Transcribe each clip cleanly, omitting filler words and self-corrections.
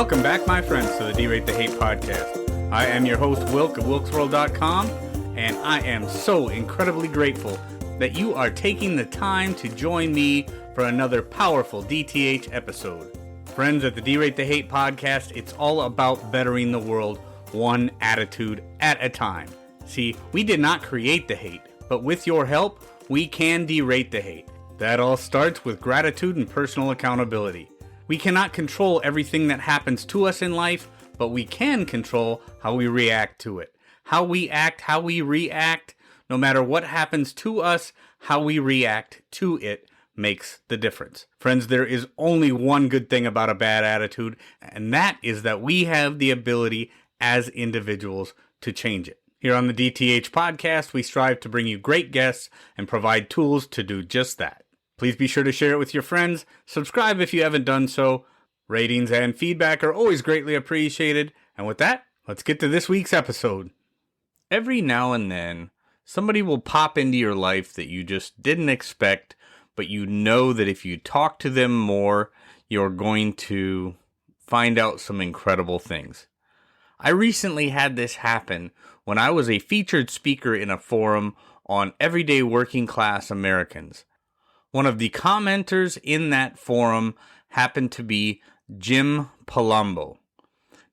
Welcome back, my friends, to the D-Rate the Hate podcast. I am your host, Wilk of WilksWorld.com, and I am so incredibly grateful that you are taking the time to join me for another powerful DTH episode. Friends, at the D-Rate the Hate podcast, it's all about bettering the world one attitude at a time. See, we did not create the hate, but with your help, we can derate the hate. That all starts with gratitude and personal accountability. We cannot control everything that happens to us in life, but we can control how we react to it. How we act, how we react, no matter what happens to us, how we react to it makes the difference. Friends, there is only one good thing about a bad attitude, and that is that we have the ability as individuals to change it. Here on the DTH podcast, we strive to bring you great guests and provide tools to do just that. Please be sure to share it with your friends, subscribe if you haven't done so. Ratings and feedback are always greatly appreciated. And with that, let's get to this week's episode. Every now and then, somebody will pop into your life that you just didn't expect, but you know that if you talk to them more, you're going to find out some incredible things. I recently had this happen when I was a featured speaker in a forum on everyday working class Americans. One of the commenters in that forum happened to be Jim Palombo.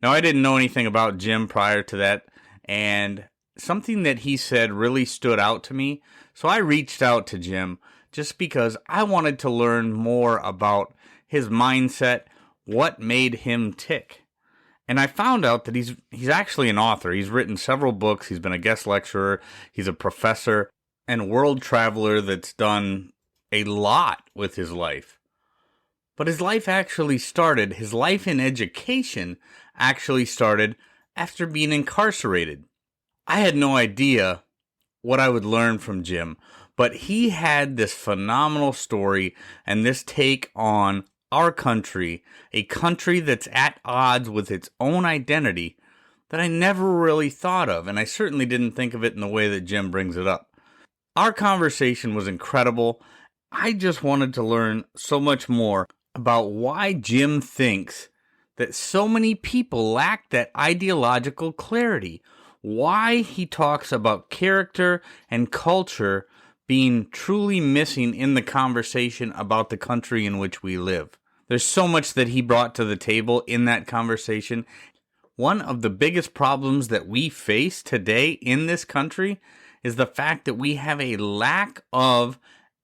Now, I didn't know anything about Jim prior to that, and something that he said really stood out to me, so I reached out to Jim just because I wanted to learn more about his mindset, what made him tick. And I found out that he's actually an author. He's written several books, he's been a guest lecturer, he's a professor and world traveler that's done a lot with his life. But his life in education actually started after being incarcerated. I had no idea what I would learn from Jim, but he had this phenomenal story and this take on our country, a country that's at odds with its own identity that I never really thought of, and I certainly didn't think of it in the way that Jim brings it up. Our conversation was incredible. I just wanted to learn so much more about why Jim thinks that so many people lack that ideological clarity, why he talks about character and culture being truly missing in the conversation about the country in which we live. There's so much that he brought to the table in that conversation. One of the biggest problems that we face today in this country is the fact that we have a lack of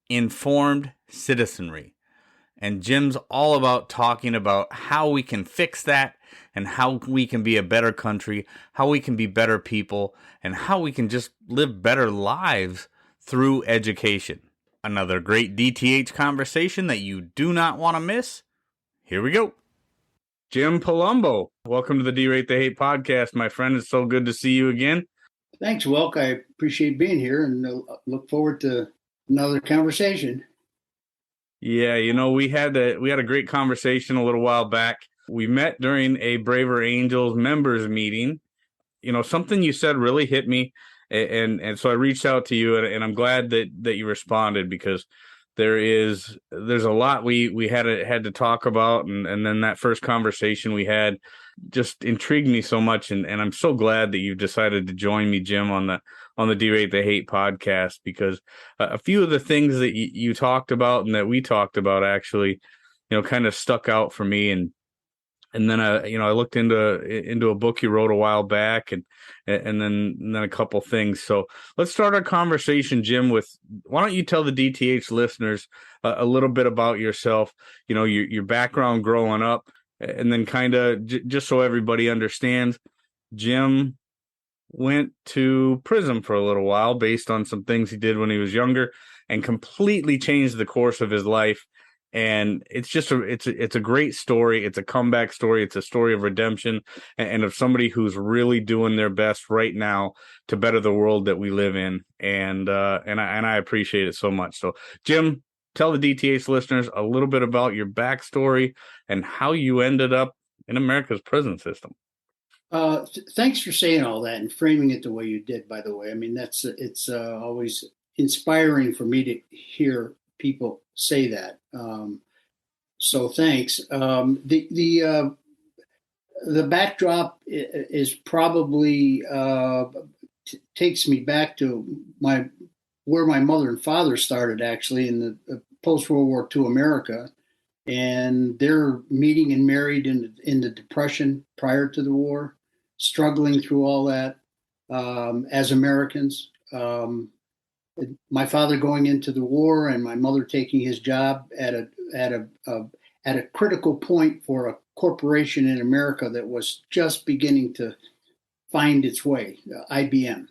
informed citizenry. And Jim's all about talking about how we can fix that and how we can be a better country, how we can be better people, and how we can just live better lives through education. Another great DTH conversation that you do not want to miss. Here we go. Jim Palombo, welcome to the D-Rate the Hate podcast, my friend. It's so good to see you again. Thanks, Wilk. I appreciate being here and look forward to another conversation. Yeah, we had a great conversation a little while back. We met during a Braver Angels members meeting. Something you said really hit me, and so I reached out to you, and I'm glad that you responded, because there's a lot we had to talk about, and then that first conversation we had just intrigued me so much, and I'm so glad that you've decided to join me, Jim, on the D-Rate the Hate podcast, because a few of the things that you talked about and that we talked about actually, kind of stuck out for me, and then I looked into a book you wrote a while back, and then a couple things. So let's start our conversation, Jim, with, why don't you tell the DTH listeners a little bit about yourself, your background growing up, and then kind of just so everybody understands. Jim went to prison for a little while based on some things he did when he was younger, and completely changed the course of his life. And it's just it's a great story. It's a comeback story. It's a story of redemption, and of somebody who's really doing their best right now to better the world that we live in. And I appreciate it so much. So, Jim, tell the DTH listeners a little bit about your backstory and how you ended up in America's prison system. Thanks for saying all that and framing it the way you did, by the way. I mean, it's always inspiring for me to hear people say that. So thanks. The backdrop is probably takes me back to where my mother and father started, actually, in the post World War II America, and they're meeting and married in the Depression prior to the war, struggling through all that as Americans. My father going into the war and my mother taking his job at a critical point for a corporation in America that was just beginning to find its way, IBM.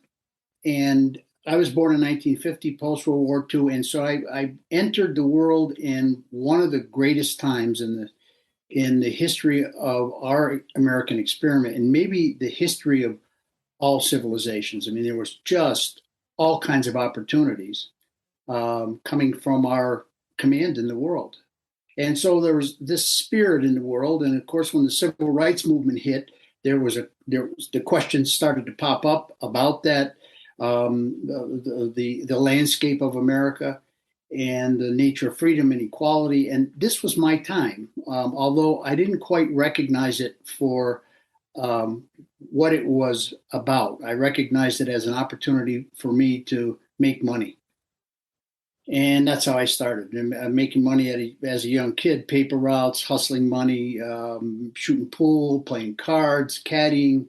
And I was born in 1950, post World War II, and so I entered the world in one of the greatest times in the history of our American experiment, and maybe the history of all civilizations. I mean, there was just all kinds of opportunities coming from our command in the world. And so there was this spirit in the world. And of course, when the civil rights movement hit, the questions started to pop up about that, the landscape of America and the nature of freedom and equality. And this was my time, although I didn't quite recognize it for what it was about. I recognized it as an opportunity for me to make money. And that's how I started making money as a young kid, paper routes, hustling money, shooting pool, playing cards, caddying,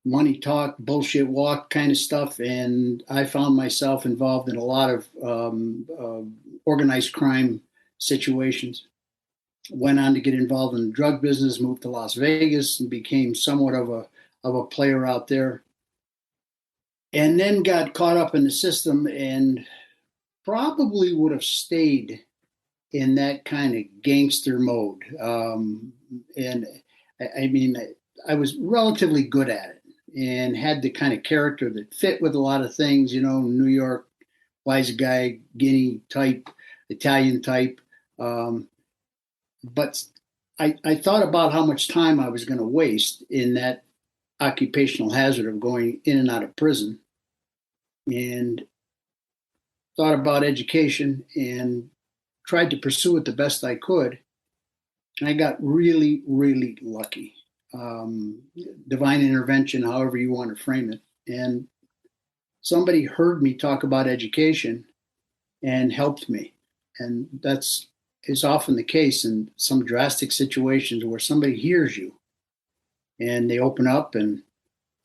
money talk, bullshit walk kind of stuff. And I found myself involved in a lot of organized crime situations. Went on to get involved in the drug business, moved to Las Vegas, and became somewhat of a player out there. And then got caught up in the system and probably would have stayed in that kind of gangster mode. And I mean, I was relatively good at it and had the kind of character that fit with a lot of things, New York, wise guy, Guinea type, Italian type. But I thought about how much time I was going to waste in that occupational hazard of going in and out of prison, and thought about education and tried to pursue it the best I could. And I got really, really lucky. Divine intervention, however you want to frame it. And somebody heard me talk about education and helped me. And that's is often the case in some drastic situations where somebody hears you and they open up, and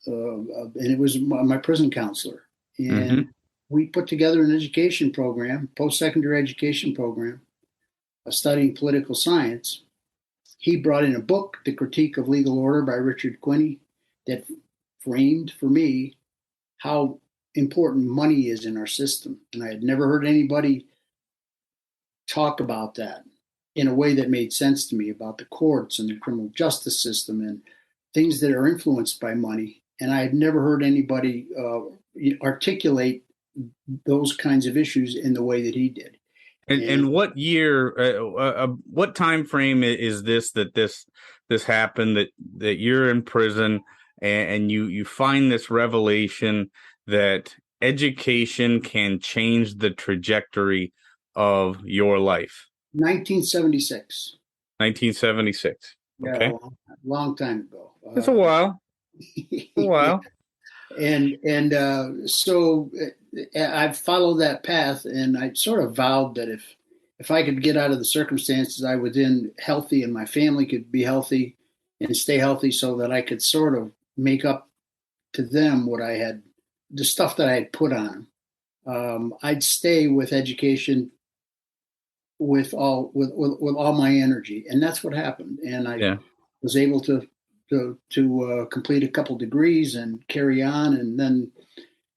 it was my prison counselor. And we put together an education program, post-secondary education program, studying political science. He brought in a book, The Critique of Legal Order by Richard Quinney, that framed for me how important money is in our system. And I had never heard anybody talk about that in a way that made sense to me, about the courts and the criminal justice system and things that are influenced by money. And I had never heard anybody articulate those kinds of issues in the way that he did. And what year, what time frame is this happened, that you're in prison and you find this revelation that education can change the trajectory of your life? 1976. 1976. Okay. Yeah, long time ago. It's a while. A while. And so I've followed that path, and I sort of vowed that if I could get out of the circumstances I was in healthy, and my family could be healthy and stay healthy, so that I could sort of make up to them the stuff that I had put on them. I'd stay with education with all my energy, and that's what happened. And I was able to complete a couple degrees and carry on, and then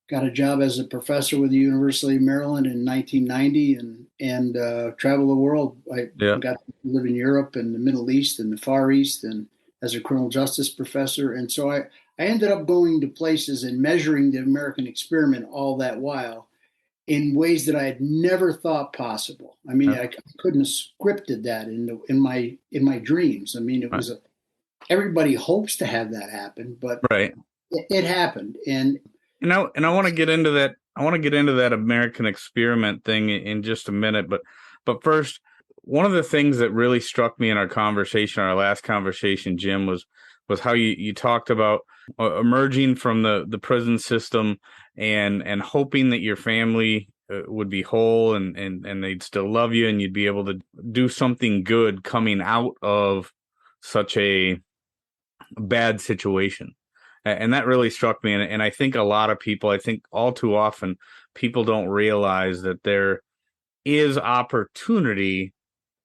got a job as a professor with the University of Maryland in 1990, and travel the world. I got to live in Europe and the Middle East and the Far East, and as a criminal justice professor. And so I ended up going to places and measuring the American experiment all that while in ways that I had never thought possible. I mean, I couldn't have scripted that in my dreams. I mean, it was everybody hopes to have that happen, but it happened. And I want to get into that. I want to get into that American experiment thing in just a minute. But first, one of the things that really struck me in our last conversation, Jim, was was how you talked about emerging from the prison system and hoping that your family would be whole and they'd still love you and you'd be able to do something good coming out of such a bad situation. And that really struck me. And I think a lot of people, I think all too often, people don't realize that there is opportunity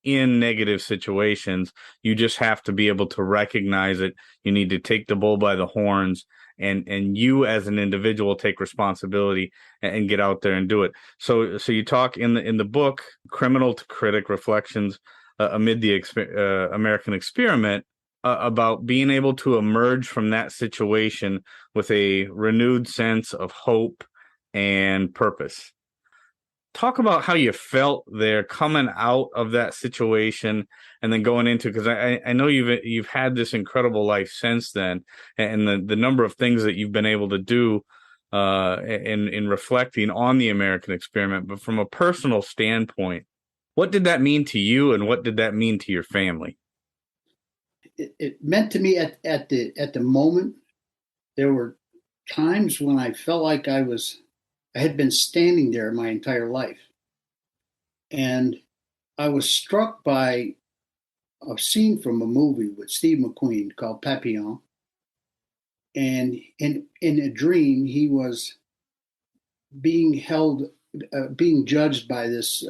in negative situations. You just have to be able to recognize it. You need to take the bull by the horns and you as an individual take responsibility and get out there and do it. So you talk in the book, Criminal to Critic Reflections Amid the American Experiment, about being able to emerge from that situation with a renewed sense of hope and purpose. Talk about how you felt there coming out of that situation and then going into, because I know you've had this incredible life since then, and the number of things that you've been able to do in reflecting on the American experiment. But from a personal standpoint, what did that mean to you, and what did that mean to your family? It meant to me at the moment. There were times when I felt like I had been standing there my entire life. And I was struck by a scene from a movie with Steve McQueen called Papillon. And in a dream, he was being held, being judged by this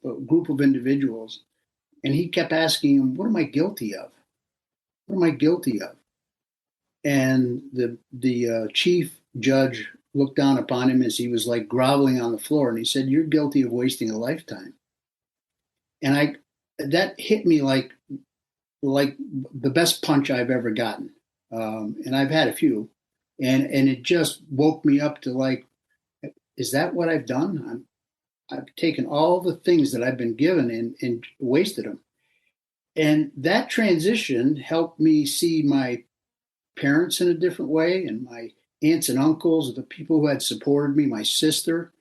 group of individuals. And he kept asking him, "What am I guilty of? What am I guilty of?" And the chief judge looked down upon him as he was like groveling on the floor, and he said, "You're guilty of wasting a lifetime." And that hit me like the best punch I've ever gotten, and I've had a few, and it just woke me up to like, is that what I've done? I've taken all the things that I've been given and wasted them, and that transition helped me see my parents in a different way, and my aunts and uncles, the people who had supported me, my sister,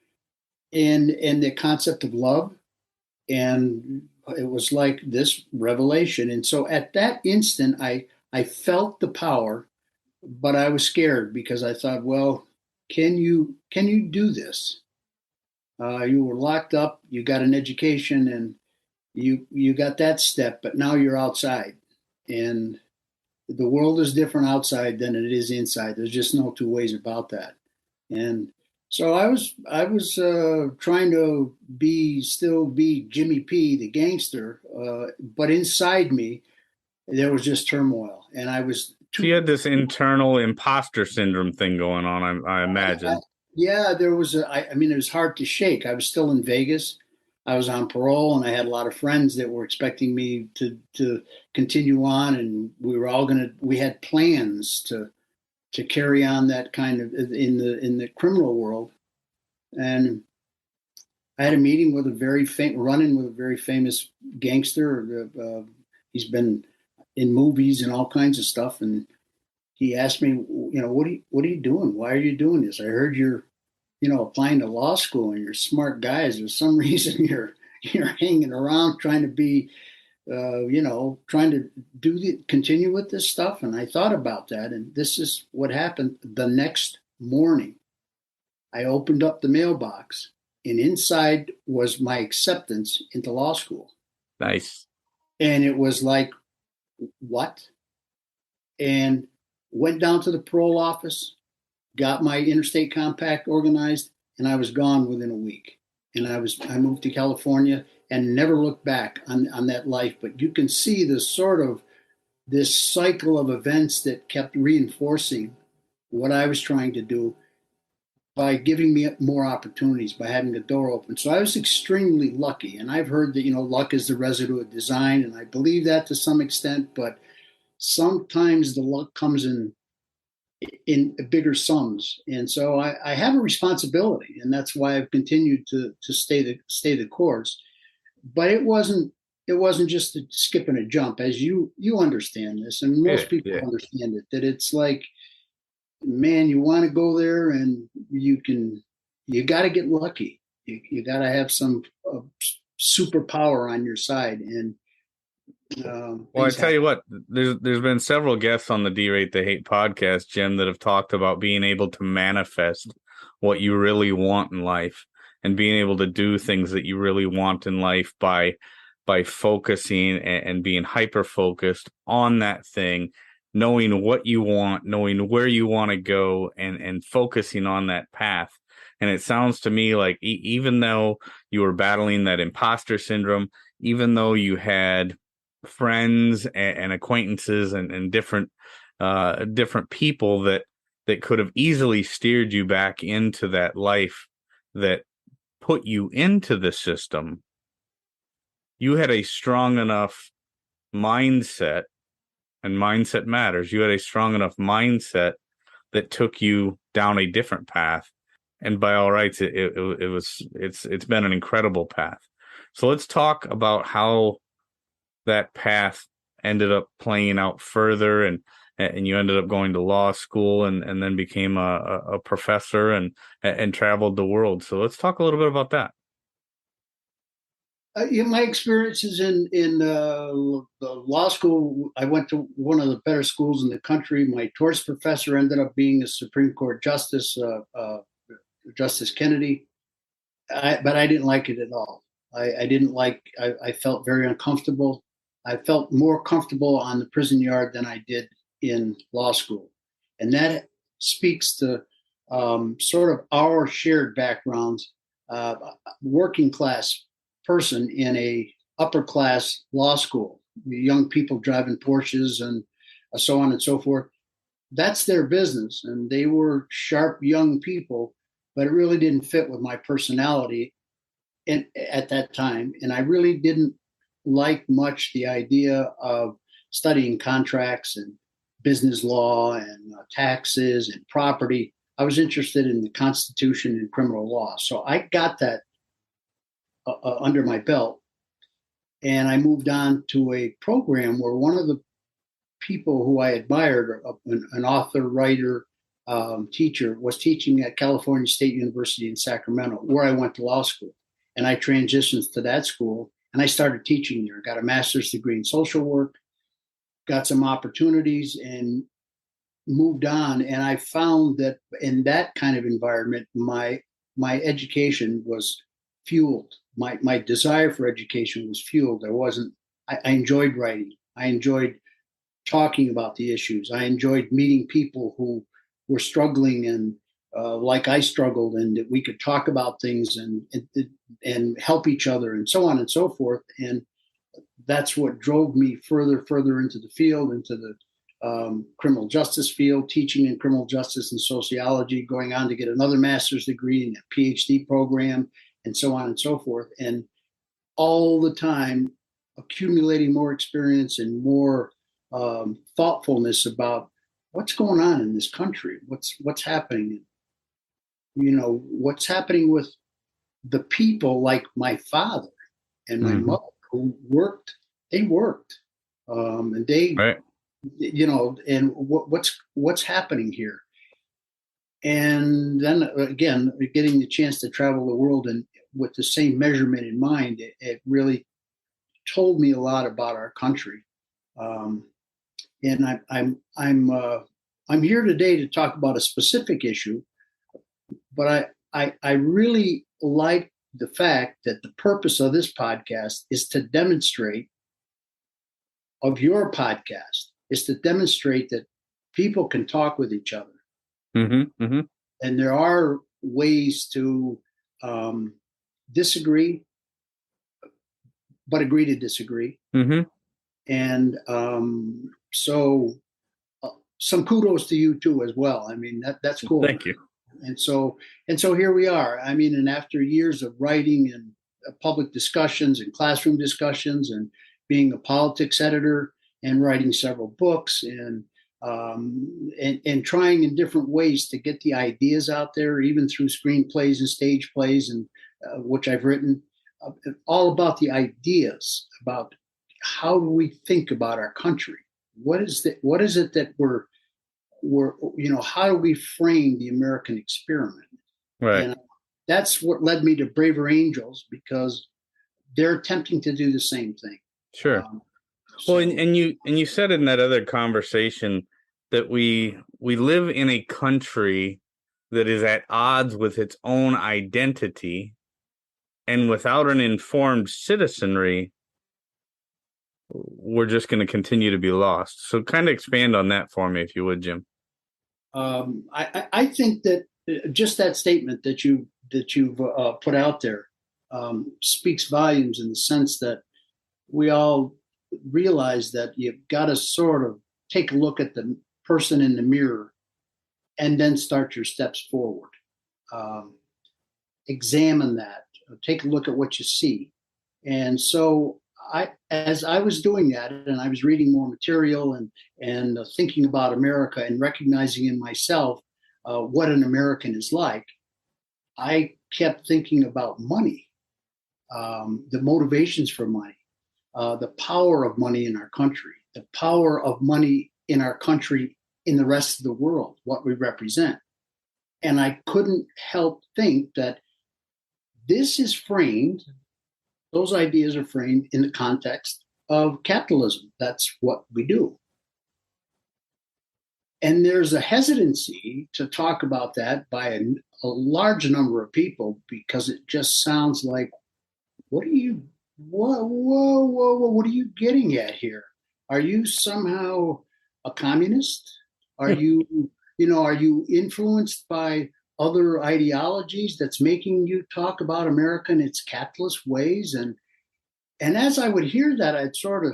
and the concept of love. And it was like this revelation. And so at that instant, I felt the power, but I was scared because I thought, well, can you do this? You were locked up, you got an education, and you got that step, but now you're outside, and the world is different outside than it is inside. There's just no two ways about that. And so I was trying to still be Jimmy P, the gangster, but inside me there was just turmoil, and I was So you had this internal imposter syndrome thing going on, I imagine. Yeah, there was I mean, it was hard to shake. I was still in Vegas. I was on parole, and I had a lot of friends that were expecting me to continue on, and we had plans to carry on that kind of in the criminal world. And I had a meeting with run-in with a very famous gangster. He's been in movies and all kinds of stuff, and he asked me, what are you doing? Why are you doing this? I heard you're, applying to law school, and you're smart guys. There's some reason you're hanging around trying to be, trying to continue with this stuff. And I thought about that, and this is what happened the next morning. I opened up the mailbox, and inside was my acceptance into law school. Nice. And it was like, what? And went down to the parole office, got my interstate compact organized, and I was gone within a week. And I moved to California and never looked back on that life. But you can see this cycle of events that kept reinforcing what I was trying to do by giving me more opportunities, by having the door open. So I was extremely lucky. And I've heard that, luck is the residue of design, and I believe that to some extent, but sometimes the luck comes in bigger sums. And so I have a responsibility, and that's why I've continued to stay the course. But it wasn't just a skip and a jump, as you understand this, and most people understand it, that it's like, man, you want to go there, and you got to get lucky. You got to have some superpower on your side. And Well, I things tell you happen. what, there's been several guests on the D-Rate the Hate podcast, Jim, that have talked about being able to manifest what you really want in life and being able to do things that you really want in life by focusing and being hyper focused on that thing, knowing what you want, knowing where you want to go, and focusing on that path. And it sounds to me like even though you were battling that imposter syndrome, even though you had friends and acquaintances and different people that could have easily steered you back into that life that put you into the system, you had a strong enough mindset, and mindset matters. You had a strong enough mindset that took you down a different path, and by all rights, it's been an incredible path. So let's talk about how that path ended up playing out further, and you ended up going to law school and then became a professor and traveled the world. So let's talk a little bit about that. My experiences in the law school, I went to one of the better schools in the country. My torts professor ended up being a Supreme Court justice, Justice Kennedy, but I didn't like it at all. I didn't like. I felt very uncomfortable. I felt more comfortable on the prison yard than I did in law school, and that speaks to sort of our shared backgrounds. Working class person in a upper class law school, young people driving Porsches and so on and so forth. That's their business, and they were sharp young people, but it really didn't fit with my personality at that time. And I really didn't like much the idea of studying contracts and business law and taxes and property. I was interested in the Constitution and criminal law. So I got that under my belt. And I moved on to a program where one of the people who I admired, an author, writer, teacher, was teaching at California State University in Sacramento, where I went to law school. And I transitioned to that school and I started teaching there. Got a master's degree in social work, got some opportunities, and moved on. And I found that in that kind of environment, my education was fueled. My desire for education was fueled. I enjoyed writing. I enjoyed talking about the issues. I enjoyed meeting people who were struggling and like I struggled, and that we could talk about things and help each other and so on and so forth. And that's what drove me further into the field, into the criminal justice field, teaching in criminal justice and sociology, going on to get another master's degree in a PhD program, and so on and so forth. And all the time accumulating more experience and more thoughtfulness about what's going on in this country, what's happening, what's happening with the people like my father and my mother who worked. They worked, and they, Right. And what's happening here. And then again, getting the chance to travel the world and with the same measurement in mind, it really told me a lot about our country. And I'm here today to talk about a specific issue, but I really like the fact that the purpose of this podcast is to demonstrate, of your podcast, is to demonstrate that people can talk with each other. And there are ways to disagree, but agree to disagree. And so some kudos to you too as well. I mean, that's cool. Thank you. And so here we are. I mean, and after years of writing and public discussions and classroom discussions and being a politics editor and writing several books and trying in different ways to get the ideas out there, even through screenplays and stage plays, and which I've written, all about the ideas about how do we think about our country? What is it that we're how do we frame the American experiment? Right. And that's what led me to Braver Angels, because they're attempting to do the same thing. Sure. Well, So, and you said in that other conversation that we live in a country that is at odds with its own identity, and without an informed citizenry, we're just going to continue to be lost. So, kind of expand on that for me, if you would, Jim. I think that just that statement that you've put out there speaks volumes in the sense that we all realize that you've got to sort of take a look at the person in the mirror and then start your steps forward. Um, Examine that, take a look at what you see. And so as I was doing that, and I was reading more material and thinking about America and recognizing in myself what an American is like, I kept thinking about money, the motivations for money, the power of money in our country, the power of money in our country in the rest of the world, what we represent. And I couldn't help think that this is framed, those ideas are framed in the context of capitalism. That's what we do. And there's a hesitancy to talk about that by a large number of people because it just sounds like, what are you, whoa, what are you getting at here? Are you somehow a communist? Are you, are you influenced by other ideologies that's making you talk about America in its capitalist ways? And as I would hear that, I'd sort of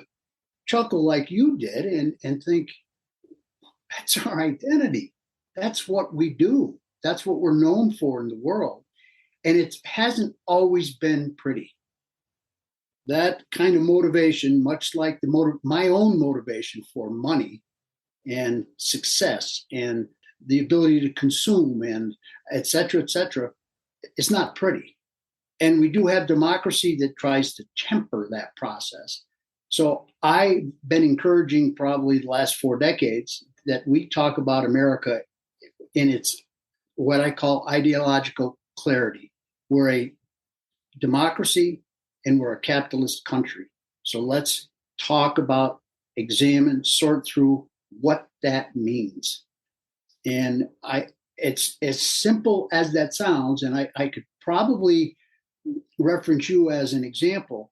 chuckle like you did and think, that's our identity. That's what we do. That's what we're known for in the world. And it hasn't always been pretty. That kind of motivation, much like my own motivation for money and success and the ability to consume and et cetera, it's not pretty. And we do have democracy that tries to temper that process. So I've been encouraging probably the last 4 decades that we talk about America in its what I call ideological clarity. We're a democracy and we're a capitalist country. So let's talk about, examine, sort through what that means. And it's as simple as that sounds, and I could probably reference you as an example.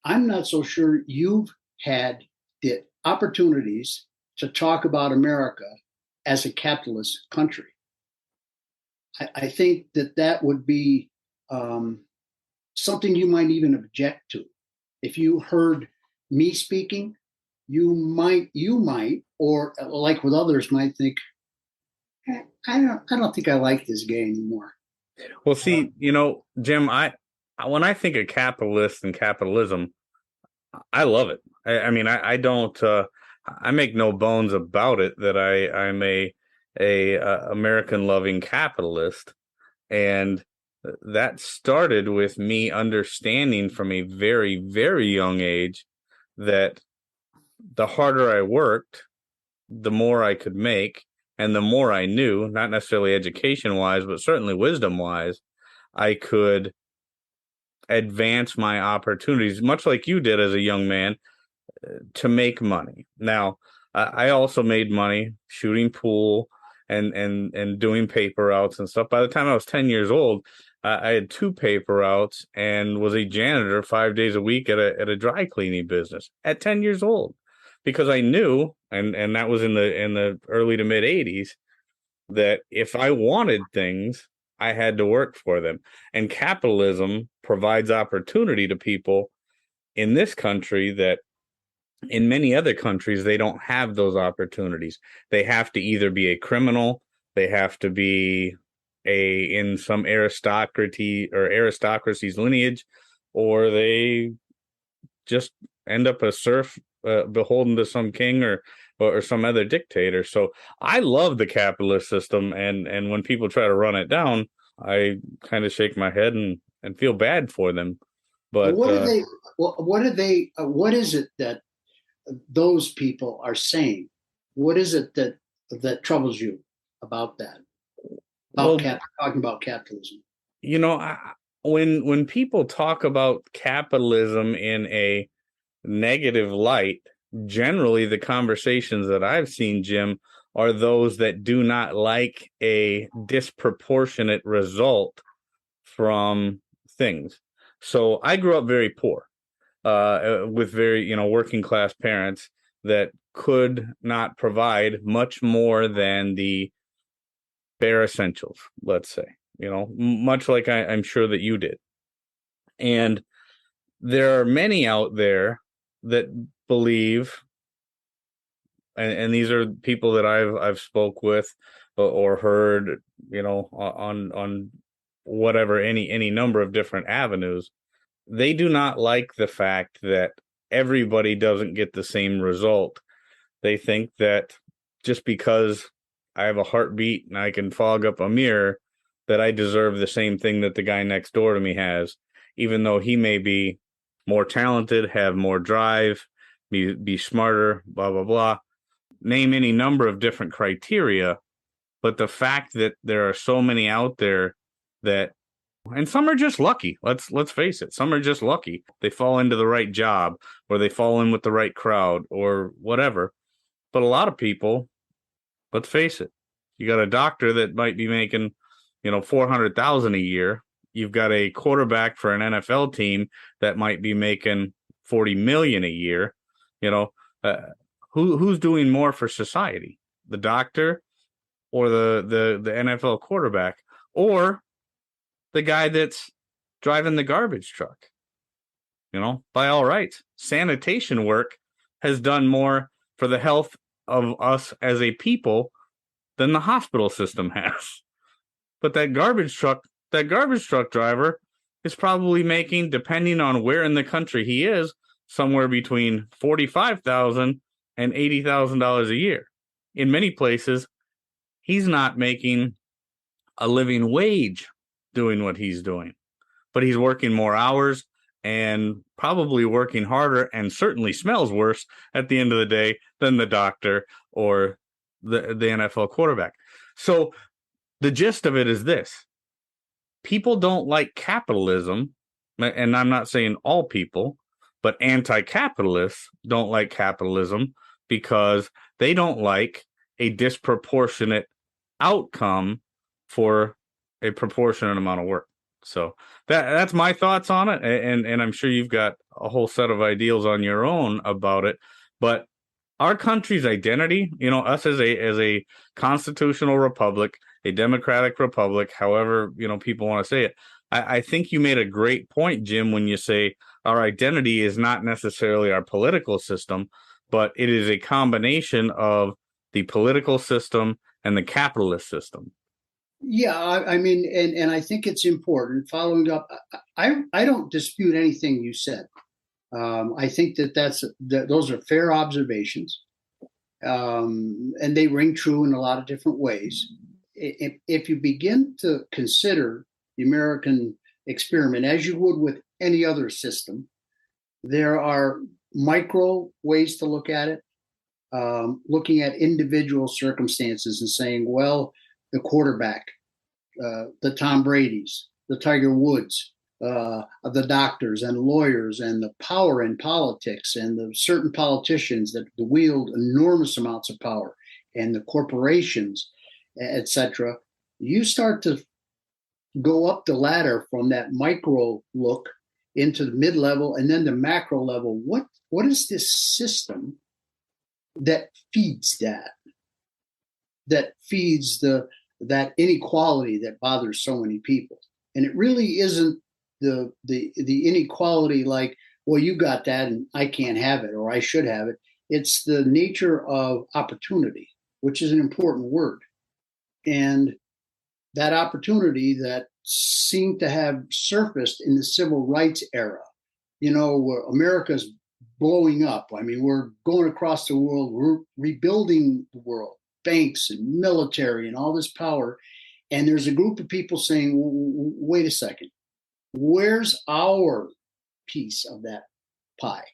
I'm not so sure you've had the opportunities to talk about America as a capitalist country. I think that would be something you might even object to. If you heard me speaking, you might, or like with others, might think, I don't think I like this guy anymore. Well, see, Jim, when I think of capitalist and capitalism, I love it. I mean, I don't. I make no bones about it that I'm a American loving capitalist, and that started with me understanding from a very, very young age that the harder I worked, the more I could make, and the more I knew, not necessarily education wise, but certainly wisdom wise, I could advance my opportunities, much like you did as a young man, to make money. Now, I also made money shooting pool and doing paper routes and stuff. By the time I was 10 years old, I had 2 paper routes and was a janitor 5 days a week at a dry cleaning business at 10 years old, because I knew, and that was in the early to mid 80s, that if I wanted things, I had to work for them. And capitalism provides opportunity to people in this country that in many other countries, they don't have those opportunities. They have to either be a criminal, they have to be in some aristocracy's lineage, or they just end up a serf, beholden to some king or some other dictator. So I love the capitalist system, and when people try to run it down, I kind of shake my head and feel bad for them. But what are they? What are they? What is it that those people are saying? What is it that troubles you about that? Talking about capitalism. When people talk about capitalism in a negative light, generally the conversations that I've seen, Jim, are those that do not like a disproportionate result from things. So I grew up very poor, with very, working class parents that could not provide much more than the bare essentials, let's say, much like I'm sure that you did. And there are many out there that believe, and these are people that I've spoke with or heard, on whatever, any number of different avenues. They do not like the fact that everybody doesn't get the same result. They think that just because I have a heartbeat and I can fog up a mirror, that I deserve the same thing that the guy next door to me has, even though he may be more talented, have more drive, be smarter, blah, blah, blah. Name any number of different criteria. But the fact that there are so many out there that, and some are just lucky. Let's face it. Some are just lucky. They fall into the right job, or they fall in with the right crowd, or whatever. But a lot of people, let's face it, you got a doctor that might be making, $400,000 a year. You've got a quarterback for an NFL team that might be making $40 million a year. Who's doing more for society? The doctor or the NFL quarterback, or the guy that's driving the garbage truck? By all rights, sanitation work has done more for the health of us as a people than the hospital system has. But that garbage truck driver is probably making, depending on where in the country he is, somewhere between $45,000 and $80,000 a year. In many places, he's not making a living wage doing what he's doing, but he's working more hours and probably working harder, and certainly smells worse at the end of the day than the doctor or the NFL quarterback. So the gist of it is this: people don't like capitalism, and I'm not saying all people, but anti-capitalists don't like capitalism because they don't like a disproportionate outcome for a proportionate amount of work. So that's my thoughts on it, and I'm sure you've got a whole set of ideals on your own about it. But our country's identity, us as a constitutional republic, a democratic republic, however people want to say it, I think you made a great point, Jim, when you say our identity is not necessarily our political system, but it is a combination of the political system and the capitalist system. Yeah, I mean, and I think it's important. Following up, I don't dispute anything you said. I think those are fair observations, and they ring true in a lot of different ways. If you begin to consider the American experiment as you would with any other system, there are micro ways to look at it, looking at individual circumstances and saying, well, the quarterback, the Tom Brady's, the Tiger Woods, the doctors and lawyers, and the power in politics, and the certain politicians that wield enormous amounts of power, and the corporations, etc. You start to go up the ladder from that micro look into the mid-level and then the macro level. What is this system that feeds that feeds that inequality that bothers so many people? And it really isn't the inequality like, well, you got that and I can't have it, or I should have it. It's the nature of opportunity, which is an important word. And that opportunity that seemed to have surfaced in the civil rights era, where America's blowing up. I mean, we're going across the world, we're rebuilding the world, banks and military and all this power. And there's a group of people saying, wait a second, where's our piece of that pie?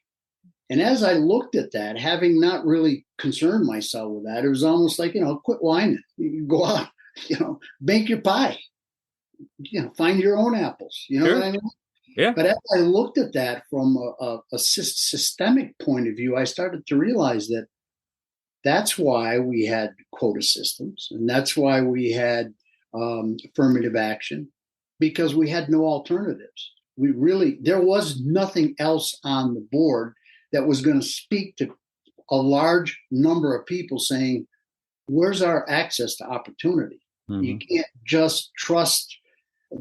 And as I looked at that, having not really concerned myself with that, it was almost like, quit whining. You go out, bake your pie, find your own apples. You know Sure. what I mean? Yeah. But as I looked at that from a systemic point of view, I started to realize that that's why we had quota systems, and that's why we had affirmative action, because we had no alternatives. There was nothing else on the board that was going to speak to a large number of people saying, where's our access to opportunity? Mm-hmm. You can't just trust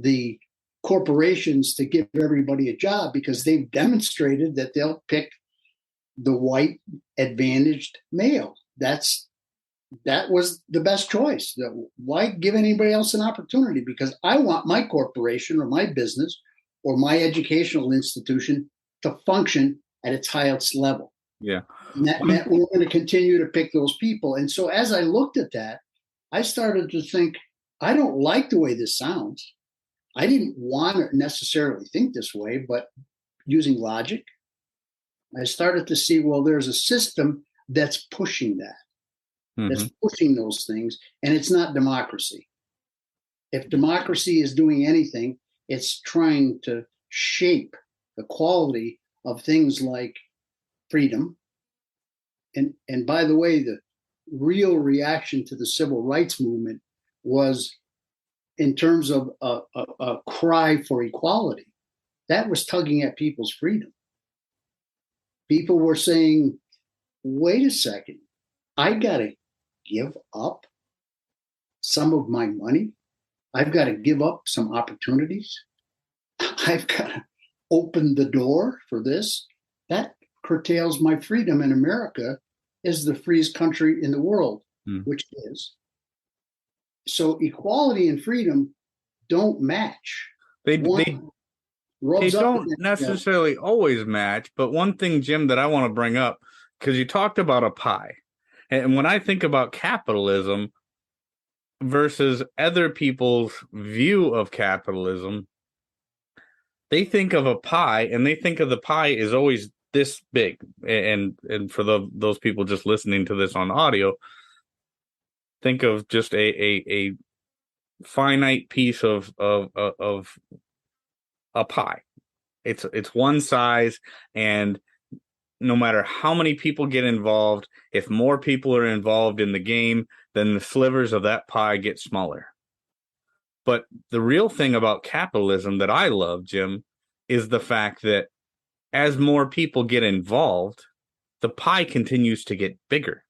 the corporations to give everybody a job, because they've demonstrated that they'll pick the white advantaged male. That was the best choice. Why give anybody else an opportunity? Because I want my corporation or my business or my educational institution to function at its highest level. Yeah. And that meant we were going to continue to pick those people. And so as I looked at that, I started to think, I don't like the way this sounds. I didn't want to necessarily think this way, but using logic, I started to see, well, there's a system that's pushing that, that's pushing those things, and it's not democracy. If democracy is doing anything, it's trying to shape the quality of things like freedom. And by the way, the real reaction to the civil rights movement was in terms of a cry for equality. That was tugging at people's freedom. People were saying, wait a second, I got to give up some of my money. I've got to give up some opportunities. I've got to open the door for this. That curtails my freedom. In America is the freest country in the world, which is. So equality and freedom don't match. They don't necessarily always match, but one thing, Jim, that I want to bring up, because you talked about a pie. And when I think about capitalism versus other people's view of capitalism, they think of a pie, and they think of the pie is always this big. And for those people just listening to this on audio, think of just a finite piece of a pie. It's one size, and no matter how many people get involved, if more people are involved in the game, then the slivers of that pie get smaller. But the real thing about capitalism that I love, Jim, is the fact that as more people get involved, the pie continues to get bigger.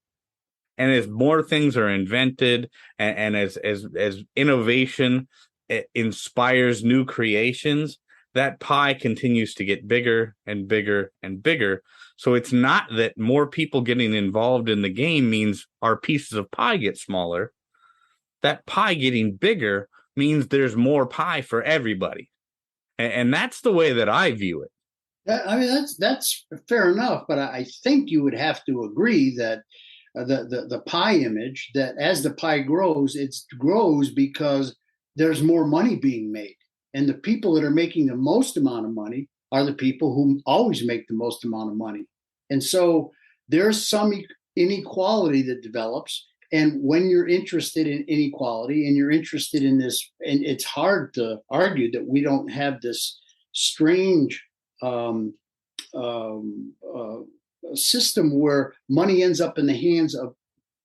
And as more things are invented, and as innovation inspires new creations, that pie continues to get bigger and bigger and bigger. So it's not that more people getting involved in the game means our pieces of pie get smaller. That pie getting bigger means there's more pie for everybody. And that's the way that I view it. I mean, that's fair enough, but I think you would have to agree that the pie image, that as the pie grows, it grows because there's more money being made. And the people that are making the most amount of money are the people who always make the most amount of money. And so there's some inequality that develops. And when you're interested in inequality and you're interested in this, and it's hard to argue that we don't have this strange system where money ends up in the hands of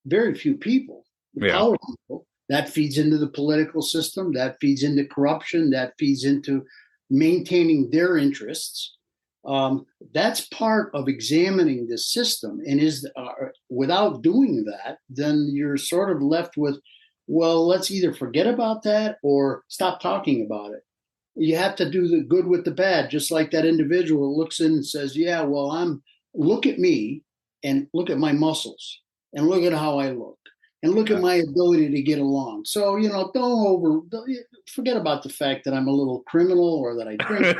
very few people, power people. That feeds into the political system, that feeds into corruption, that feeds into maintaining their interests. That's part of examining this system. And without doing that, then you're sort of left with, well, let's either forget about that or stop talking about it. You have to do the good with the bad, just like that individual looks in and says, yeah, well, look at me and look at my muscles and look at how I look. And look at my ability to get along. So, don't forget about the fact that I'm a little criminal or that I drink.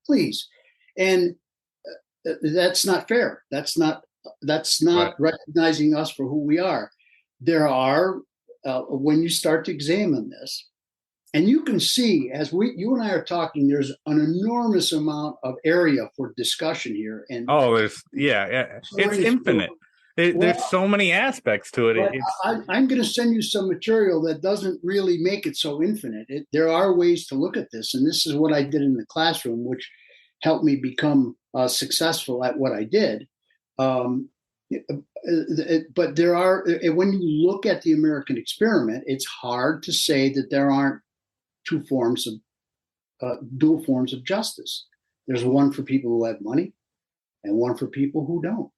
Please. And that's not fair. That's not right. Recognizing us for who we are. There are, when you start to examine this, and you can see as you and I are talking, there's an enormous amount of area for discussion here. And it's infinite. There's so many aspects to it. But I'm going to send you some material that doesn't really make it so infinite. There are ways to look at this, and this is what I did in the classroom, which helped me become successful at what I did. But there are, when you look at the American experiment, it's hard to say that there aren't dual forms of justice. There's one for people who have money and one for people who don't.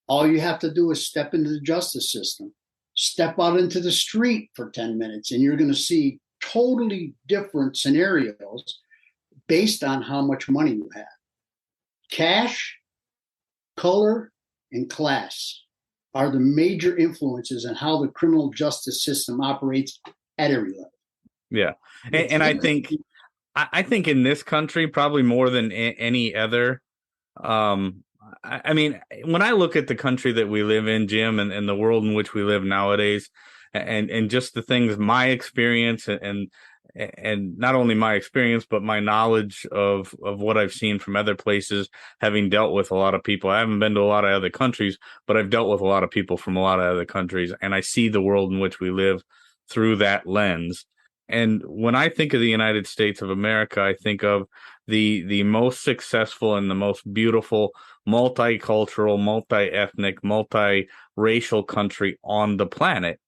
All you have to do is step into the justice system, step out into the street for 10 minutes, and you're going to see totally different scenarios based on how much money you have. Cash, color, and class are the major influences on how the criminal justice system operates at every level. Yeah. And I think in this country, probably more than any other, I mean, when I look at the country that we live in, Jim, and the world in which we live nowadays, and just the things, my experience, and not only my experience, but my knowledge of what I've seen from other places, having dealt with a lot of people. I haven't been to a lot of other countries, but I've dealt with a lot of people from a lot of other countries, and I see the world in which we live through that lens. And when I think of the United States of America, I think of the most successful and the most beautiful multicultural, multi-ethnic, multi-racial country on the planet.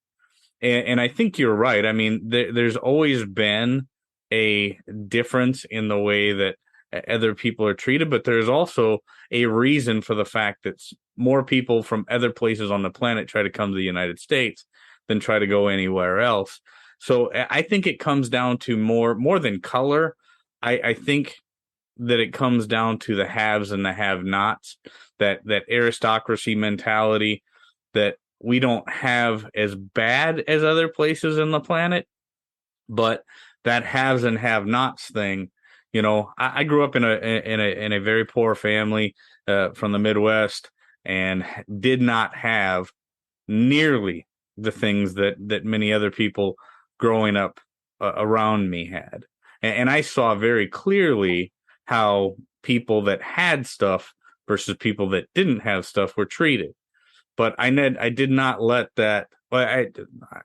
And I think you're right. I mean, there's always been a difference in the way that other people are treated, but there's also a reason for the fact that more people from other places on the planet try to come to the United States than try to go anywhere else. So I think it comes down to more than color. I think that it comes down to the haves and the have-nots, that aristocracy mentality that we don't have as bad as other places in the planet, but that haves and have-nots thing. You know, I grew up in a very poor family from the Midwest, and did not have nearly the things that many other people growing up around me had. And I saw very clearly how people that had stuff versus people that didn't have stuff were treated. But I did not let that. Well,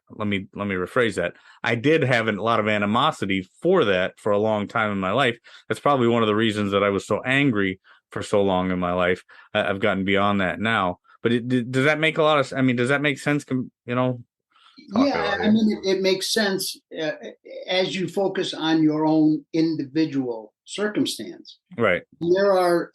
let me rephrase that. I did have a lot of animosity for that for a long time in my life. That's probably one of the reasons that I was so angry for so long in my life. I've gotten beyond that now. But does that make a lot of? I mean, does that make sense? You know. Yeah, I mean, it makes sense as you focus on your own individual circumstance. Right. There are,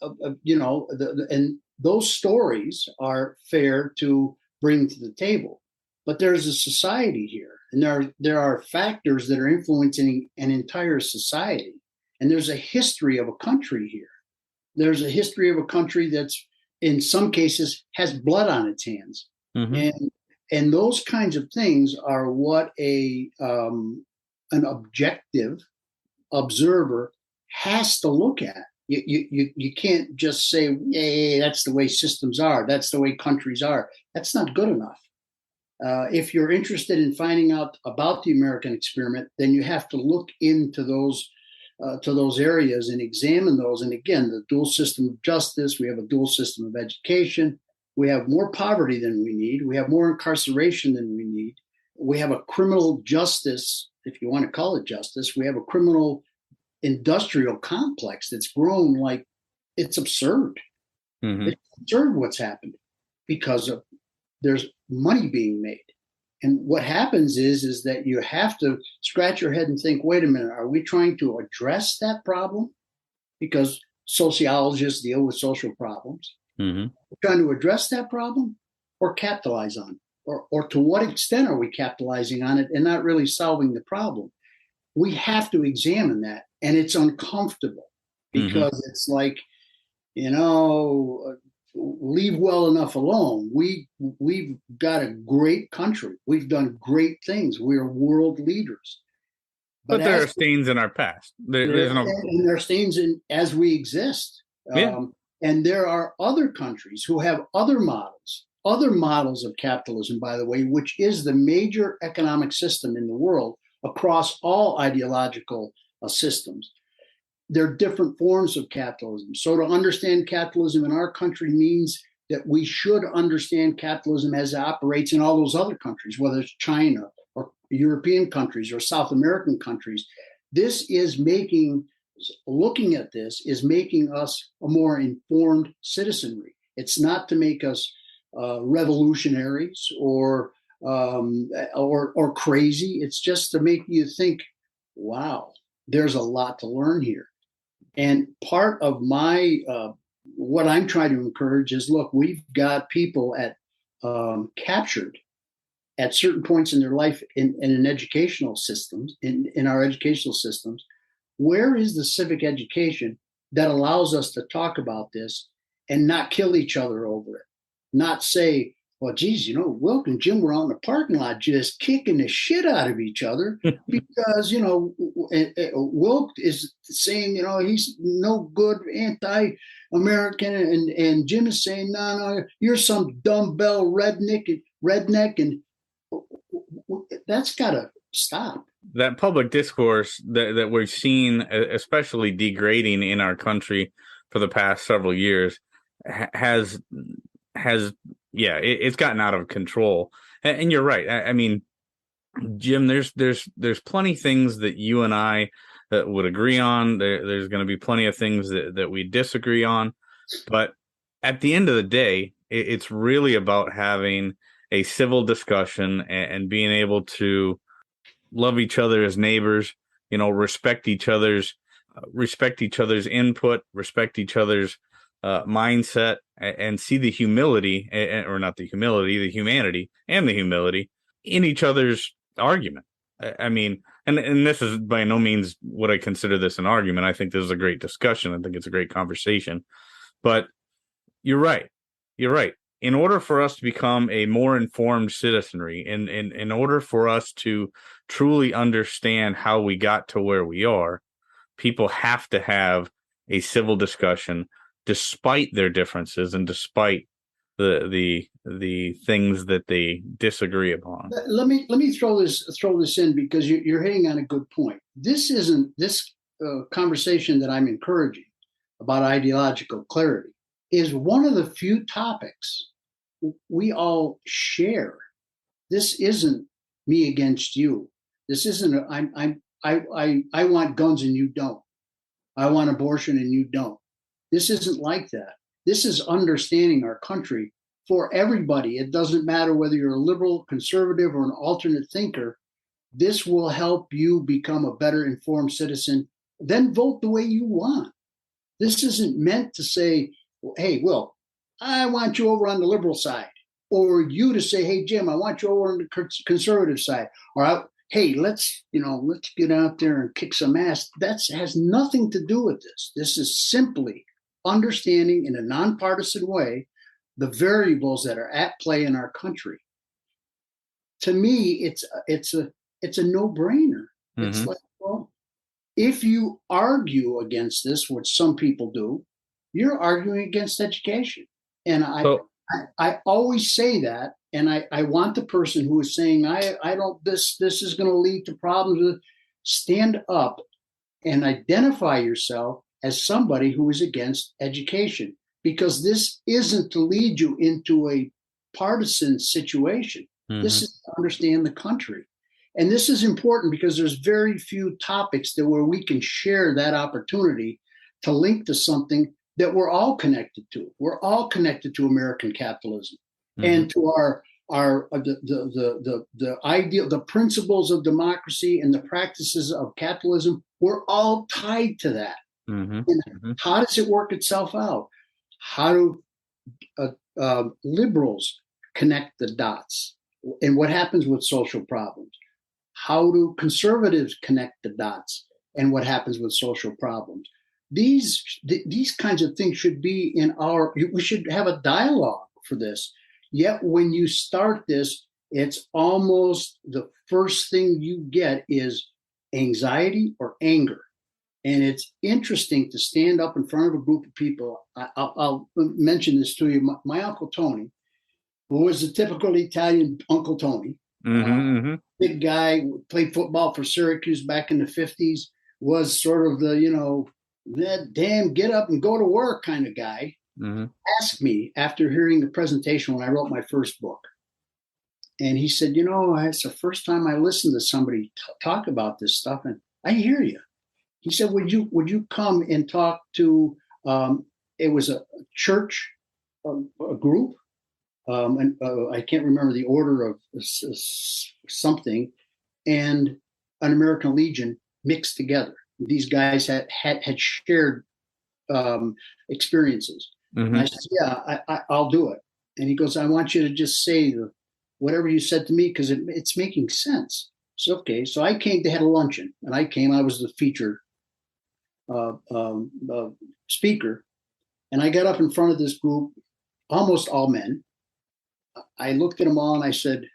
and those stories are fair to bring to the table, but there's a society here, and there are factors that are influencing an entire society, and there's a history of a country here. There's a history of a country that's, in some cases, has blood on its hands, and those kinds of things are what an objective observer has to look at. You can't just say, "Hey, that's the way systems are. That's the way countries are." That's not good enough. If you're interested in finding out about the American experiment, then you have to look into those areas and examine those. And again, the dual system of justice. We have a dual system of education. We have more poverty than we need. We have more incarceration than we need. We have a criminal justice, if you want to call it justice. We have a criminal industrial complex that's grown like it's absurd. It's absurd what's happened because there's money being made. And what happens is that you have to scratch your head and think, wait a minute, are we trying to address that problem? Because sociologists deal with social problems. We're trying to address that problem or capitalize on it? Or to what extent are we capitalizing on it and not really solving the problem? We have to examine that. And it's uncomfortable because it's like, leave well enough alone. We've got a great country. We've done great things. We're world leaders. But there are stains in our past. There are stains as we exist. And there are other countries who have other models of capitalism, by the way, which is the major economic system in the world across all ideological systems. There are different forms of capitalism. So to understand capitalism in our country means that we should understand capitalism as it operates in all those other countries, whether it's China or European countries or South American countries. Looking at this is making us a more informed citizenry. It's not to make us revolutionaries or crazy. It's just to make you think, wow, there's a lot to learn here. And part of my what I'm trying to encourage is, look, we've got people captured at certain points in their life in an educational systems, in our educational systems. Where is the civic education that allows us to talk about this and not kill each other over it? Not say, well, geez, Wilk and Jim were out in the parking lot just kicking the shit out of each other because, Wilk is saying, he's no good anti-American, and Jim is saying, no, you're some dumbbell redneck, and that's got to stop. That public discourse that we've seen, especially degrading in our country for the past several years, has it's gotten out of control. And you're right. I mean, Jim, there's plenty of things that you and I would agree on. There's going to be plenty of things that we disagree on. But at the end of the day, it's really about having a civil discussion and being able to love each other as neighbors, respect each other's input, respect each other's mindset, and see the humanity and the humility in each other's argument. I mean, and this is by no means what I consider this an argument. I think this is a great discussion. I think it's a great conversation. But you're right. In order for us to become a more informed citizenry, in order for us to truly understand how we got to where we are, people have to have a civil discussion, despite their differences and despite the things that they disagree upon. Let me throw this in, because you're hitting on a good point. This conversation that I'm encouraging about ideological clarity is one of the few topics we all share. This isn't me against you. This isn't I want guns and you don't. I want abortion and you don't. This isn't like that. This is understanding our country for everybody. It doesn't matter whether you're a liberal, conservative, or an alternate thinker. This will help you become a better informed citizen. Then vote the way you want. This isn't meant to say, hey, Will, I want you over on the liberal side. Or you to say, hey, Jim, I want you over on the conservative side. Or, hey, let's get out there and kick some ass. That has nothing to do with this. This is simply understanding in a nonpartisan way the variables that are at play in our country. To me, it's a no-brainer. Mm-hmm. It's like, well, if you argue against this, which some people do, you're arguing against education. And I always say that, and I want the person who is saying this is going to lead to problems. Stand up and identify yourself as somebody who is against education, because this isn't to lead you into a partisan situation. Mm-hmm. This is to understand the country. And this is important because there's very few topics where we can share that opportunity to link to something that we're all connected to. We're all connected to American capitalism, mm-hmm. and to the ideal, the principles of democracy and the practices of capitalism. We're all tied to that. Mm-hmm. And mm-hmm. how does it work itself out? How do liberals connect the dots? And what happens with social problems? How do conservatives connect the dots? And what happens with social problems? These kinds of things should be we should have a dialogue for this. Yet when you start this, it's almost the first thing you get is anxiety or anger. And it's interesting to stand up in front of a group of people. I'll mention this to you. My Uncle Tony, who was a typical Italian Uncle Tony, mm-hmm. Big guy, played football for Syracuse back in the 50s, was sort of the, that damn get up and go to work kind of guy. Mm-hmm. asked me after hearing the presentation when I wrote my first book. And he said, it's the first time I listened to somebody talk about this stuff. And I hear you. He said, would you come and talk to, it was a church, a group, and I can't remember the order of something, and an American Legion mixed together. These guys had shared experiences. Mm-hmm. And I said, yeah, I'll do it. And he goes, I want you to just say whatever you said to me, because it's making sense. So, okay. So I came, they had a luncheon, and I was the featured speaker. And I got up in front of this group, almost all men. I looked at them all and I said,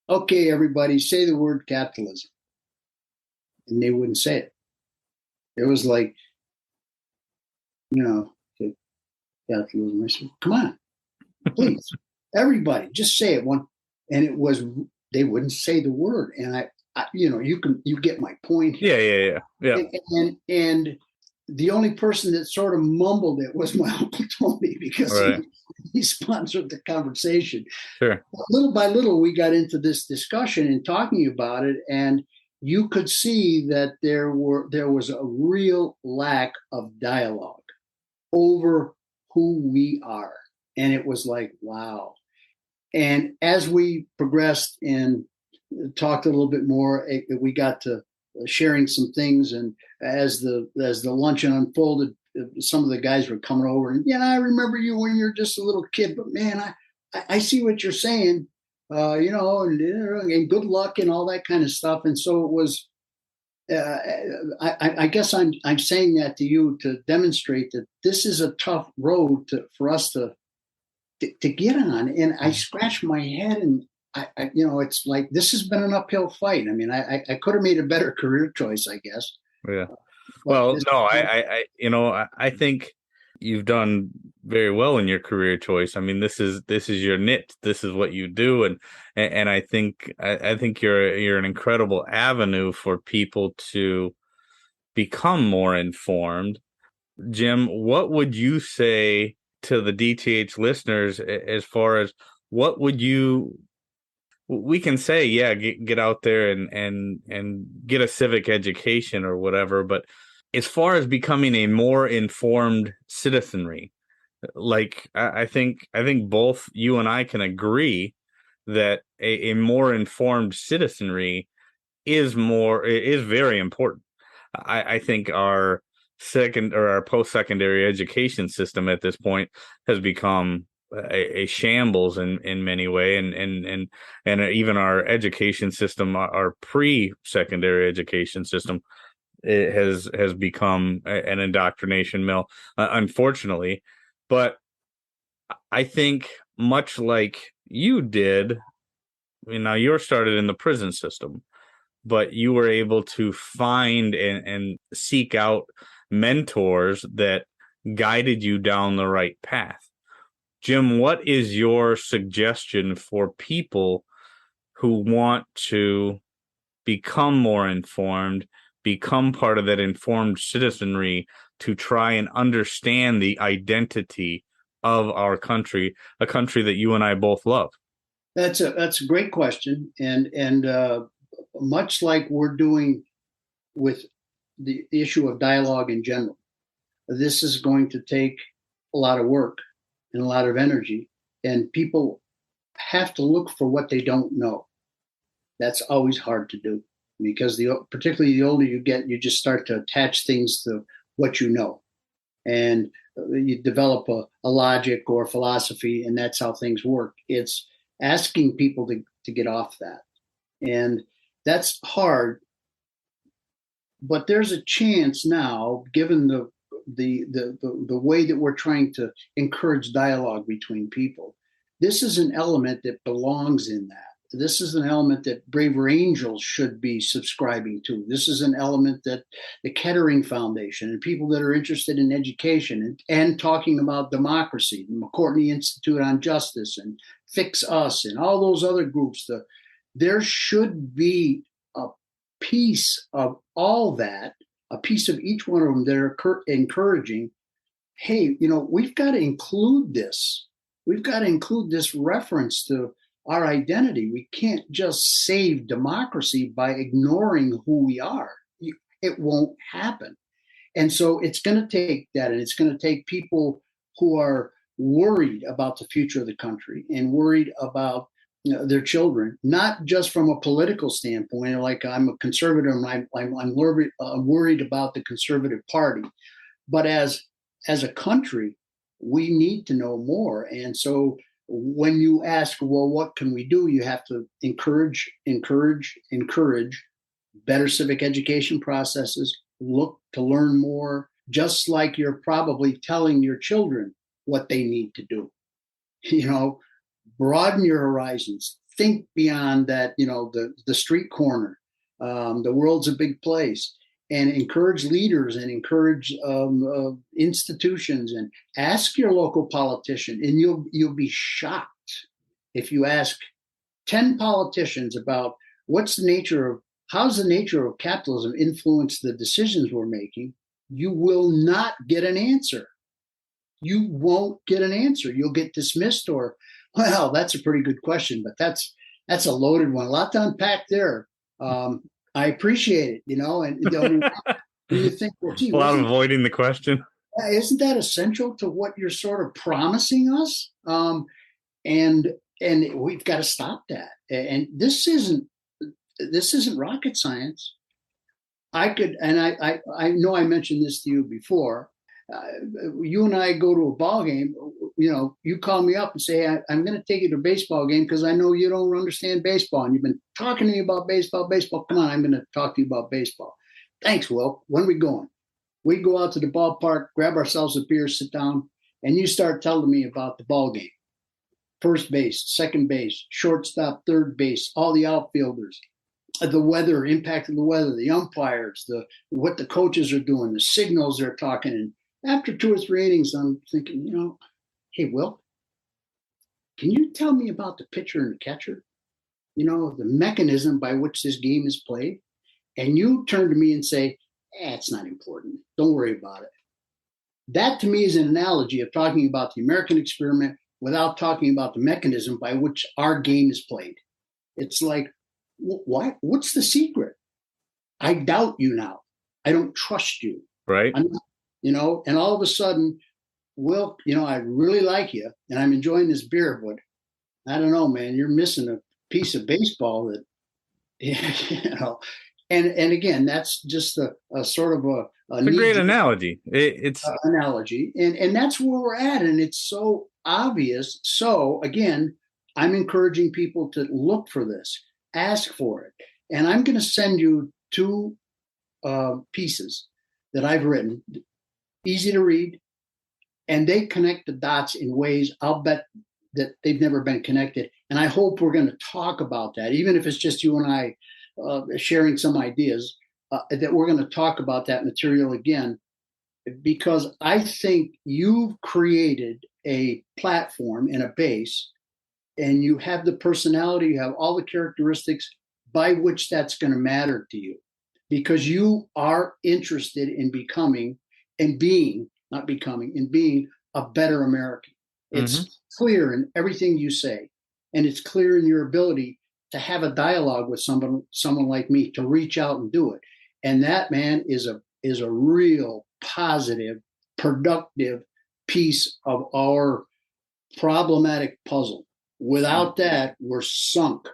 okay, everybody, say the word capitalism. And they wouldn't say it. It was like, capitalism. I said, come on, please, everybody, just say it one. And they wouldn't say the word. And you get my point here. Yeah. And the only person that sort of mumbled it was my Uncle Tony, because he sponsored the conversation. Sure. Little by little, we got into this discussion and talking about it, and you could see that there was a real lack of dialogue over who we are. And it was like, wow. And as we progressed and talked a little bit more, we got to sharing some things. And as the luncheon unfolded, some of the guys were coming over and, I remember you when you're just a little kid, but man, I see what you're saying, and good luck and all that kind of stuff. And so it was, I guess I'm saying that to you to demonstrate that this is a tough road for us to get on. And I scratched my head, and it's like, this has been an uphill fight. I mean, I could have made a better career choice, I guess. Yeah. Well, no, I think you've done very well in your career choice. I mean, this is your niche. This is what you do, and I think you're an incredible avenue for people to become more informed. Jim, what would you say to the DTH listeners as far as what would you? We can say, get out there and get a civic education or whatever, but as far as becoming a more informed citizenry, like I think both you and I can agree that a more informed citizenry is very important. I think our post-secondary education system at this point has become a shambles in many ways, and even our education system, our pre-secondary education system, it has become an indoctrination mill, unfortunately. But I think much like you did, now you're started in the prison system, but you were able to find and seek out mentors that guided you down the right path. Jim, what is your suggestion for people who want to become more informed, become part of that informed citizenry, to try and understand the identity of our country, a country that you and I both love? That's a great question, and much like we're doing with the issue of dialogue in general, this is going to take a lot of work and a lot of energy, and people have to look for what they don't know. That's always hard to do, because particularly the older you get, you just start to attach things to what you know, and you develop a logic or philosophy, and that's how things work. It's asking people to get off that, and that's hard. But there's a chance now, given the way that we're trying to encourage dialogue between people. This is an element that belongs in that. This is an element that Braver Angels should be subscribing to. This is an element that the Kettering Foundation and people that are interested in education and talking about democracy, the McCourtney Institute on Justice and Fix Us and all those other groups, there should be a piece of all that, a piece of each one of them that are encouraging hey, we've got to include this. We've got to include this reference to our identity. We can't just save democracy by ignoring who we are. It won't happen. And so it's going to take that, and it's going to take people who are worried about the future of the country and worried about their children, not just from a political standpoint. Like, I'm a conservative, and I'm worried about the conservative party, but as a country, we need to know more. And so when you ask, well, what can we do? You have to encourage better civic education processes, look to learn more, just like you're probably telling your children what they need to do. Broaden your horizons, think beyond that, the street corner. The world's a big place, and encourage leaders and encourage institutions, and ask your local politician. And you'll be shocked if you ask 10 politicians about how's the nature of capitalism influence the decisions we're making. You will not get an answer. You won't get an answer. You'll get dismissed, or, well, that's a pretty good question, but that's a loaded one. A lot to unpack there. I appreciate it, and you think, well, gee, a lot of avoiding the question. Isn't that essential to what you're sort of promising us? And we've got to stop that. And this isn't rocket science. I know I mentioned this to you before. You and I go to a ball game. You call me up and say, I'm going to take you to a baseball game because I know you don't understand baseball, and you've been talking to me about baseball. Come on, I'm going to talk to you about baseball. Thanks, Will. When are we going? We go out to the ballpark, grab ourselves a beer, sit down, and you start telling me about the ball game. First base, second base, shortstop, third base, all the outfielders, the weather, impact of the weather, the umpires, what the coaches are doing, the signals they're talking. And after 2 or 3 innings, I'm thinking, hey, Will, can you tell me about the pitcher and the catcher? The mechanism by which this game is played? And you turn to me and say, it's not important. Don't worry about it. That to me is an analogy of talking about the American experiment without talking about the mechanism by which our game is played. It's like, what? What's the secret? I doubt you now. I don't trust you. Right. And all of a sudden, Will, I really like you and I'm enjoying this beer, but I don't know, man, you're missing a piece of baseball that, and again, that's just a sort of a great analogy. It's analogy. And that's where we're at. And it's so obvious. So again, I'm encouraging people to look for this, ask for it. And I'm going to send you 2 pieces that I've written, easy to read, and they connect the dots in ways I'll bet that they've never been connected. And I hope we're going to talk about that, even if it's just you and I sharing some ideas, that we're going to talk about that material again, because I think you've created a platform and a base, and you have the personality, you have all the characteristics by which that's going to matter to you, because you are interested in becoming and being, not becoming, in being a better American. It's clear in everything you say, and it's clear in your ability to have a dialogue with someone like me, to reach out and do it. And that, man, is a real positive, productive piece of our problematic puzzle. Without that, we're sunk.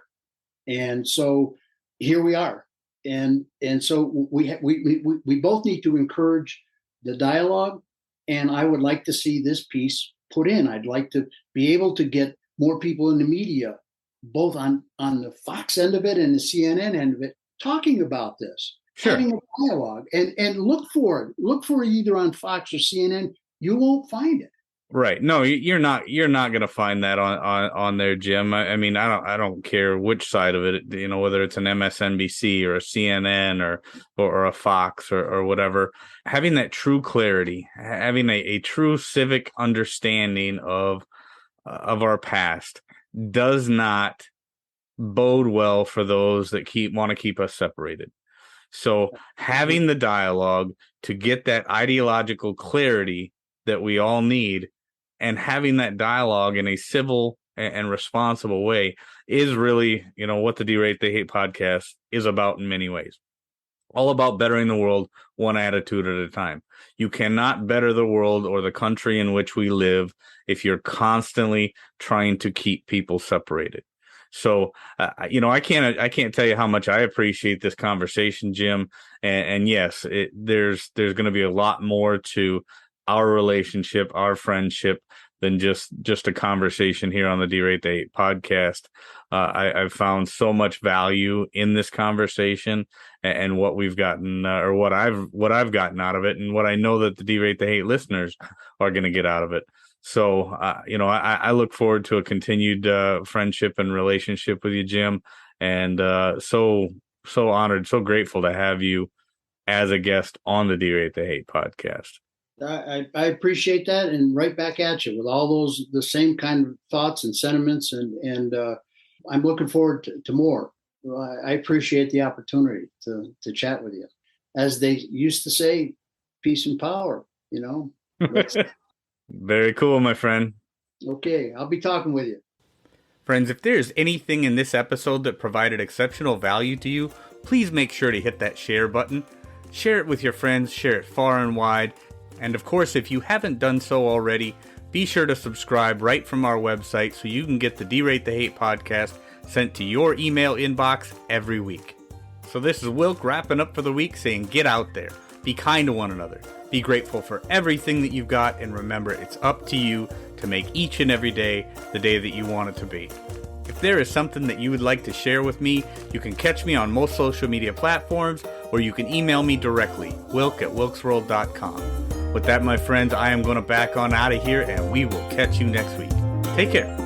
And so here we are. And so we both need to encourage the dialogue. And I would like to see this piece put in. I'd like to be able to get more people in the media, both on the Fox end of it and the CNN end of it, talking about this, having a dialogue, and look for it. Look for it either on Fox or CNN. You won't find it. Right. No, you're not going to find that on there, Jim. I mean, I don't care which side of it, whether it's an MSNBC or a CNN or a Fox or whatever. Having that true clarity, having a true civic understanding of our past does not bode well for those that want to keep us separated. So having the dialogue to get that ideological clarity that we all need, and having that dialogue in a civil and responsible way is really, what the Derate the Hate podcast is about in many ways. All about bettering the world one attitude at a time. You cannot better the world or the country in which we live if you're constantly trying to keep people separated. So, I can't tell you how much I appreciate this conversation, Jim. And yes, there's going to be a lot more to our relationship, our friendship, than just a conversation here on the Derate the Hate podcast. I've found so much value in this conversation and what we've gotten, or what I've gotten out of it, and what I know that the Derate the Hate listeners are going to get out of it. So, I look forward to a continued friendship and relationship with you, Jim. And so honored, so grateful to have you as a guest on the Derate the Hate podcast. I appreciate that, and right back at you with all the same kind of thoughts and sentiments, and I'm looking forward to more. I appreciate the opportunity to chat with you. As they used to say, peace and power, Very cool, my friend. Okay, I'll be talking with you. Friends, if there's anything in this episode that provided exceptional value to you, please make sure to hit that share button. Share it with your friends, share it far and wide. And of course, if you haven't done so already, be sure to subscribe right from our website so you can get the Derate the Hate podcast sent to your email inbox every week. So this is Wilk wrapping up for the week, saying get out there, be kind to one another, be grateful for everything that you've got, and remember, it's up to you to make each and every day the day that you want it to be. If there is something that you would like to share with me, you can catch me on most social media platforms, or you can email me directly, wilk@wilksworld.com. With that, my friends, I am going to back on out of here, and we will catch you next week. Take care.